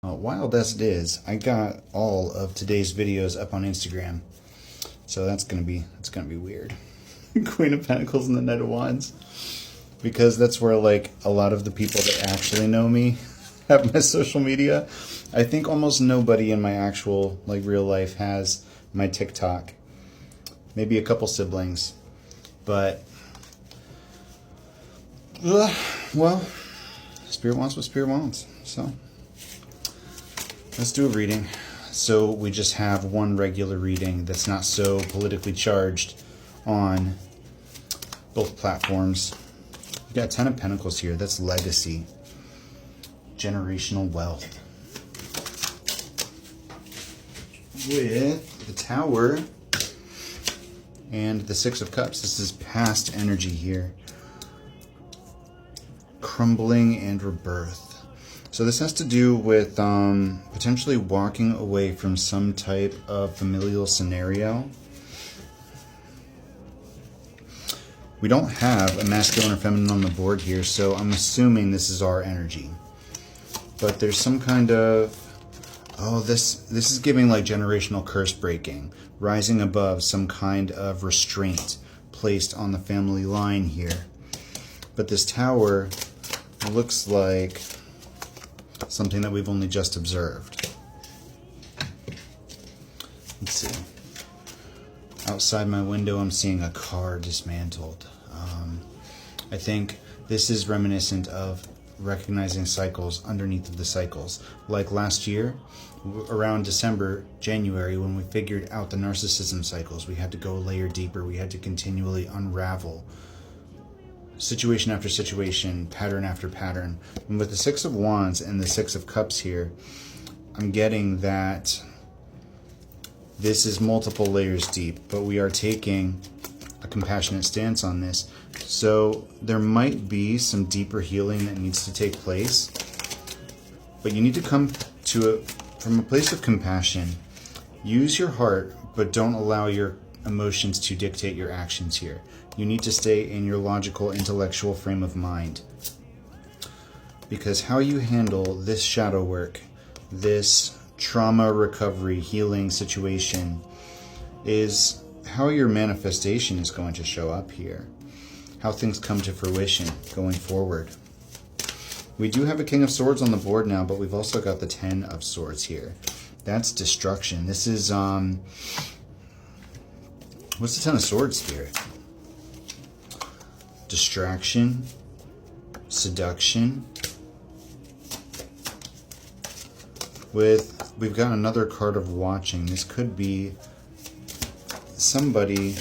Wild as it is, I got all of today's videos up on Instagram, so that's gonna be weird. Queen of Pentacles and the Knight of Wands, because that's where like a lot of the people that actually know me have my social media. I think almost nobody in my actual like real life has my TikTok. Maybe a couple siblings, but well, Spirit wants what Spirit wants, so. Let's do a reading. So we just have one regular reading that's not so politically charged on both platforms. We got 10 of Pentacles here. That's legacy. Generational wealth. With the Tower and the Six of Cups. This is past energy here. Crumbling and rebirth. So this has to do with potentially walking away from some type of familial scenario. We don't have a masculine or feminine on the board here, so I'm assuming this is our energy. But there's some kind of, this is giving like generational curse breaking, rising above some kind of restraint placed on the family line here. But this Tower looks like something that we've only just observed. Let's see. Outside my window, I'm seeing a car dismantled. I think this is reminiscent of recognizing cycles underneath of the cycles. Like last year, around December, January, when we figured out the narcissism cycles, we had to go a layer deeper. We had to continually unravel situation after situation, pattern after pattern. And with the Six of Wands and the Six of Cups here, I'm getting that this is multiple layers deep, but we are taking a compassionate stance on this. So there might be some deeper healing that needs to take place, but you need to come to it from a place of compassion. Use your heart, but don't allow your emotions to dictate your actions here. You need to stay in your logical, intellectual frame of mind. Because how you handle this shadow work, this trauma recovery, healing situation, is how your manifestation is going to show up here. How things come to fruition going forward. We do have a King of Swords on the board now, but we've also got the 10 of Swords here. That's destruction. This is, what's the 10 of Swords, Spirit? Distraction, seduction. We've got another card of watching. This could be somebody.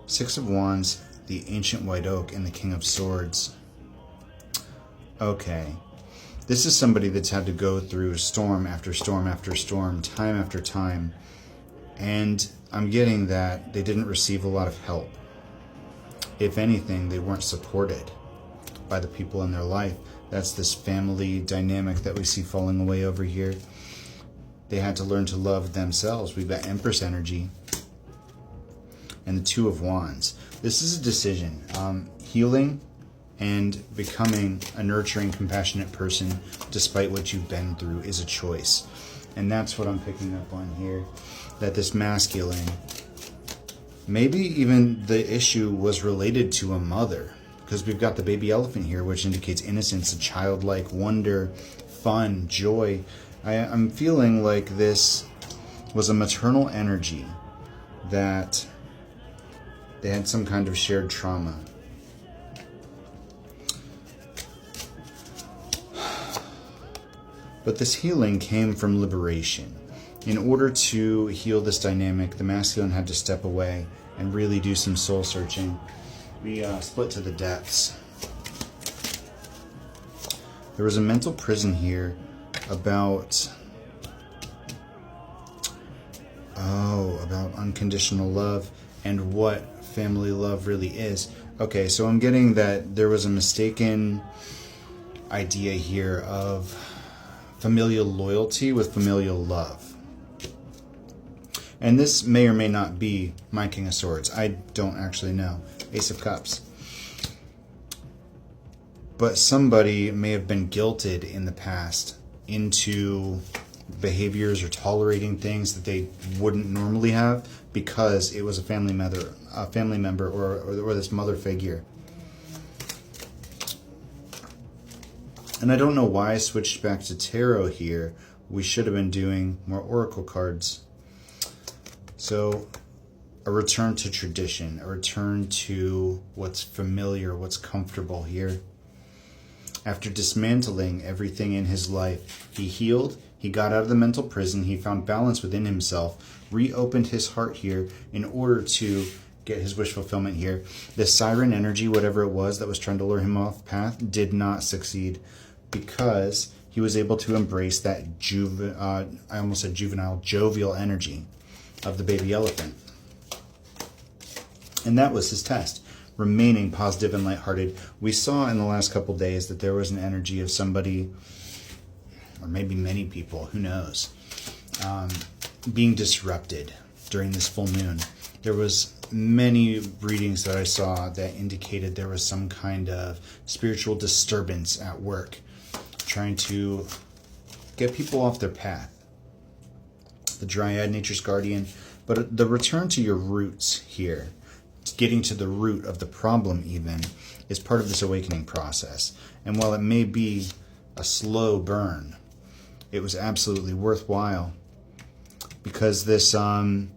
Six of Wands, the Ancient White Oak, and the King of Swords. Okay. This is somebody that's had to go through storm after storm after storm, time after time. And I'm getting that they didn't receive a lot of help. If anything, they weren't supported by the people in their life. That's this family dynamic that we see falling away over here. They had to learn to love themselves. We've got Empress energy and the Two of Wands. This is a decision. Healing and becoming a nurturing, compassionate person despite what you've been through is a choice. And that's what I'm picking up on here. That this masculine, maybe even the issue was related to a mother, because we've got the baby elephant here, which indicates innocence, a childlike wonder, fun, joy. I'm feeling like this was a maternal energy, that they had some kind of shared trauma. But this healing came from liberation. In order to heal this dynamic, the masculine had to step away and really do some soul searching. We split to the depths. There was a mental prison here about unconditional love and what family love really is. Okay, so I'm getting that there was a mistaken idea here of familial loyalty with familial love. And this may or may not be my King of Swords. I don't actually know. Ace of Cups. but somebody may have been guilted in the past into behaviors or tolerating things that they wouldn't normally have because it was a family member, or this mother figure. And I don't know why I switched back to tarot here. We should have been doing more oracle cards. So, a return to tradition, a return to what's familiar, what's comfortable here. After dismantling everything in his life, he healed, he got out of the mental prison, he found balance within himself, reopened his heart here in order to get his wish fulfillment here. The siren energy, whatever it was that was trying to lure him off path, did not succeed because he was able to embrace that jovial energy of the baby elephant. And that was his test, remaining positive and lighthearted. We saw in the last couple days that there was an energy of somebody, or maybe many people, who knows, being disrupted during this full moon. There was many readings that I saw that indicated there was some kind of spiritual disturbance at work, trying to get people off their path. The Dryad, nature's guardian, but the return to your roots here, getting to the root of the problem even, is part of this awakening process. And while it may be a slow burn, it was absolutely worthwhile, because this, I'm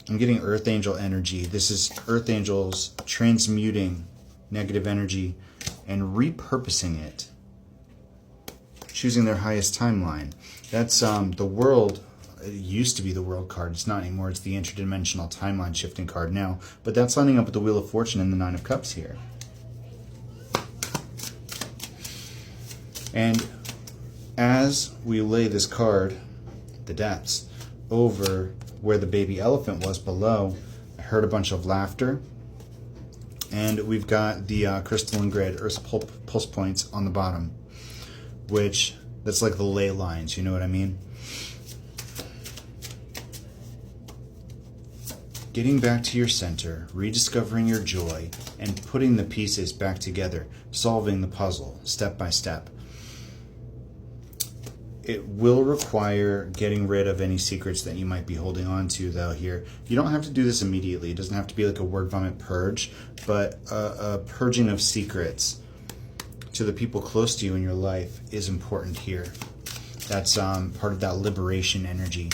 getting Earth Angel energy. This is Earth Angels transmuting negative energy and repurposing it, choosing their highest timeline. That's the world. It used to be the world card. It's not anymore. It's the interdimensional timeline shifting card now. But that's lining up with the Wheel of Fortune and the Nine of Cups here. And as we lay this card, the depths, over where the baby elephant was below, I heard a bunch of laughter. And we've got the crystalline grid, Earth's pulse points on the bottom, which, that's like the ley lines, you know what I mean? Getting back to your center, rediscovering your joy, and putting the pieces back together, solving the puzzle step by step. It will require getting rid of any secrets that you might be holding on to, though, here. You don't have to do this immediately. It doesn't have to be like a word vomit purge, but a purging of secrets to the people close to you in your life is important here. That's part of that liberation energy.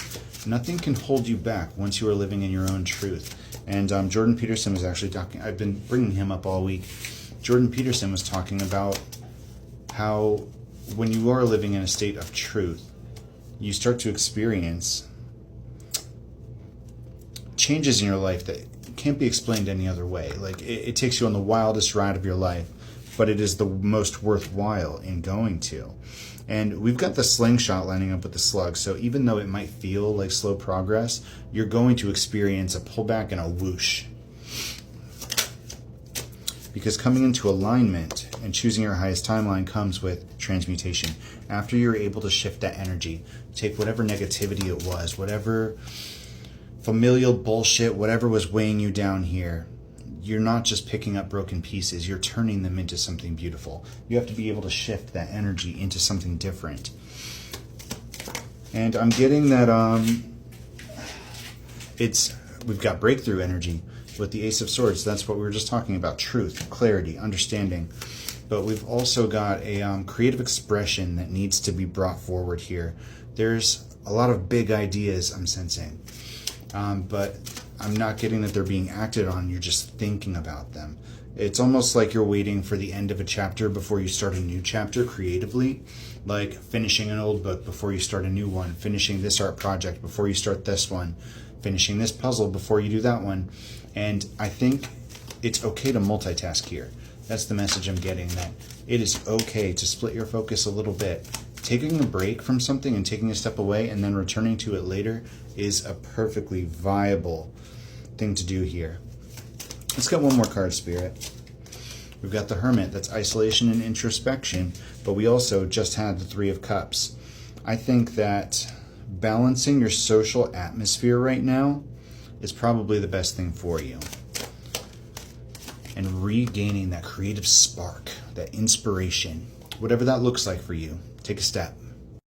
Nothing can hold you back once you are living in your own truth. And Jordan Peterson was actually talking, I've been bringing him up all week. Jordan Peterson was talking about how when you are living in a state of truth, you start to experience changes in your life that can't be explained any other way. Like, it takes you on the wildest ride of your life, but it is the most worthwhile in going to. And we've got the slingshot lining up with the slug, so even though it might feel like slow progress, you're going to experience a pullback and a whoosh. Because coming into alignment and choosing your highest timeline comes with transmutation. After you're able to shift that energy, take whatever negativity it was, whatever familial bullshit, whatever was weighing you down here, you're not just picking up broken pieces, you're turning them into something beautiful. You have to be able to shift that energy into something different. And I'm getting that we've got breakthrough energy with the Ace of Swords. That's what we were just talking about: truth, clarity, understanding. But we've also got a creative expression that needs to be brought forward here. There's a lot of big ideas I'm sensing, but I'm not getting that they're being acted on. You're just thinking about them. It's almost like you're waiting for the end of a chapter before you start a new chapter creatively, like finishing an old book before you start a new one, finishing this art project before you start this one, finishing this puzzle before you do that one. And I think it's okay to multitask here. That's the message I'm getting, that it is okay to split your focus a little bit. Taking a break from something and taking a step away and then returning to it later is a perfectly viable thing to do here. Let's get one more card, Spirit. We've got the Hermit. That's isolation and introspection, but we also just had the Three of Cups. I think that balancing your social atmosphere right now is probably the best thing for you. And regaining that creative spark, that inspiration, whatever that looks like for you. Take a step.